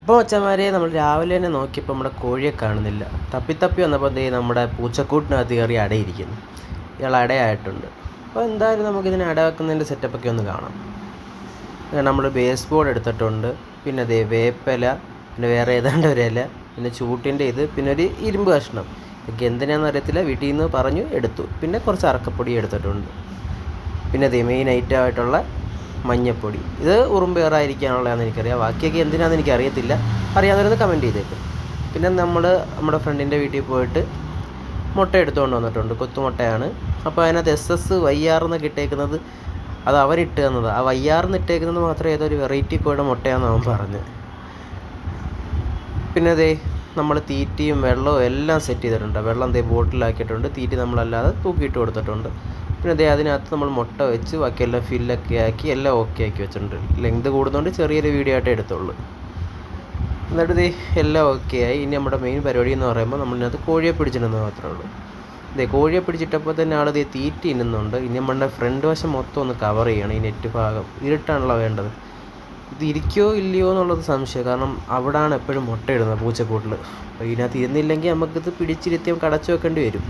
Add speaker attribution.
Speaker 1: അപ്പോൾ അച്ഛന്മാരെ നമ്മൾ രാവിലെ തന്നെ നോക്കിയപ്പോൾ നമ്മുടെ കോഴിയെ കാണുന്നില്ല. തപ്പി വന്നപ്പോൾ നമ്മുടെ പൂച്ചക്കൂട്ടിനകത്ത് കയറി അടയിരിക്കുന്നു. ഇയാൾ അടയായിട്ടുണ്ട്. അപ്പോൾ എന്തായാലും നമുക്കിതിനെ അടവെക്കുന്നതിൻ്റെ സെറ്റപ്പൊക്കെ ഒന്ന് കാണാം. നമ്മൾ ബേസ് ബോർഡ് എടുത്തിട്ടുണ്ട്, പിന്നെ വേപ്പില, പിന്നെ വേറെ ഏതാണ്ട് ഒരു ഇല, പിന്നെ ചൂട്ടിൻ്റെ പിന്നെ ഒരു ഇരുമ്പ് കഷ്ണം. ഇതൊക്കെ എന്തിനാണെന്ന് അറിയത്തില്ല, വീട്ടിൽ നിന്ന് പറഞ്ഞു എടുത്തു. പിന്നെ കുറച്ച് അറക്കപ്പൊടി എടുത്തിട്ടുണ്ട്. പിന്നെ മെയിൻ ഐറ്റമായിട്ടുള്ള മഞ്ഞപ്പൊടി. ഇത് ഉറുമ്പേറായിരിക്കാനുള്ളതാണെന്ന് എനിക്കറിയാം. ബാക്കിയൊക്കെ എന്തിനാണെന്ന് എനിക്കറിയത്തില്ല. അറിയാവുന്നവരത് കമൻറ്റ് ചെയ്തേക്കും. പിന്നെ നമ്മുടെ ഫ്രണ്ടിൻ്റെ വീട്ടിൽ പോയിട്ട് മുട്ട എടുത്തുകൊണ്ട് വന്നിട്ടുണ്ട്. കൊത്തുമുട്ടയാണ്. അപ്പോൾ അതിനകത്ത് SSYR എന്നൊക്കെ ഇട്ടേക്കുന്നത് അത് അവരിട്ട് തന്നത്. ആ YR എന്ന് ഇട്ടേക്കുന്നത് മാത്രമേ ഏതൊരു വെറൈറ്റി കോഴിയുടെ മുട്ടയാണെന്ന് അവൻ പറഞ്ഞ്. പിന്നെ നമ്മൾ തീറ്റയും വെള്ളവും എല്ലാം സെറ്റ് ചെയ്തിട്ടുണ്ട്. വെള്ളം ബോട്ടിലാക്കിയിട്ടുണ്ട്. തീറ്റ നമ്മളല്ലാതെ തൂക്കിയിട്ട് കൊടുത്തിട്ടുണ്ട്. പിന്നെ അതിനകത്ത് നമ്മൾ മുട്ട വെച്ച് ബാക്കിയെല്ലാം ഫില്ലൊക്കെ ആക്കി എല്ലാം ഓക്കെ ആക്കി വെച്ചിട്ടുണ്ട്. ലെങ്ത് കൂടുന്നതുകൊണ്ട് ചെറിയൊരു വീഡിയോ ആയിട്ടേ എടുത്തുള്ളൂ. എന്നിട്ട് എല്ലാം ഓക്കെ ആയി. ഇനി നമ്മുടെ മെയിൻ പരിപാടി എന്ന് പറയുമ്പോൾ നമ്മളിനകത്ത് കോഴിയെ പിടിച്ചിടുന്നത് മാത്രമേ ഉള്ളൂ. കോഴിയെ പിടിച്ചിട്ടപ്പോൾ തന്നെ ആൾ തീറ്റ ഇന്നുന്നുണ്ട്. ഇനി നമ്മുടെ ഫ്രണ്ട് വശം മൊത്തം ഒന്ന് കവർ ചെയ്യണം. ഈ നെറ്റ് ഭാഗം ഇരുട്ടാണല്ലോ വേണ്ടത്. ഇത് ഇരിക്കുമോ ഇല്ലയോ എന്നുള്ളത് സംശയം. കാരണം അവിടാണ് എപ്പോഴും മുട്ട ഇടുന്നത്, പൂച്ചക്കൂട്ടിൽ. അപ്പോൾ ഇതിനകത്ത് ഇരുന്നില്ലെങ്കിൽ നമുക്കിത് പിടിച്ചിരുത്തി കടച്ചു വെക്കേണ്ടി വരും.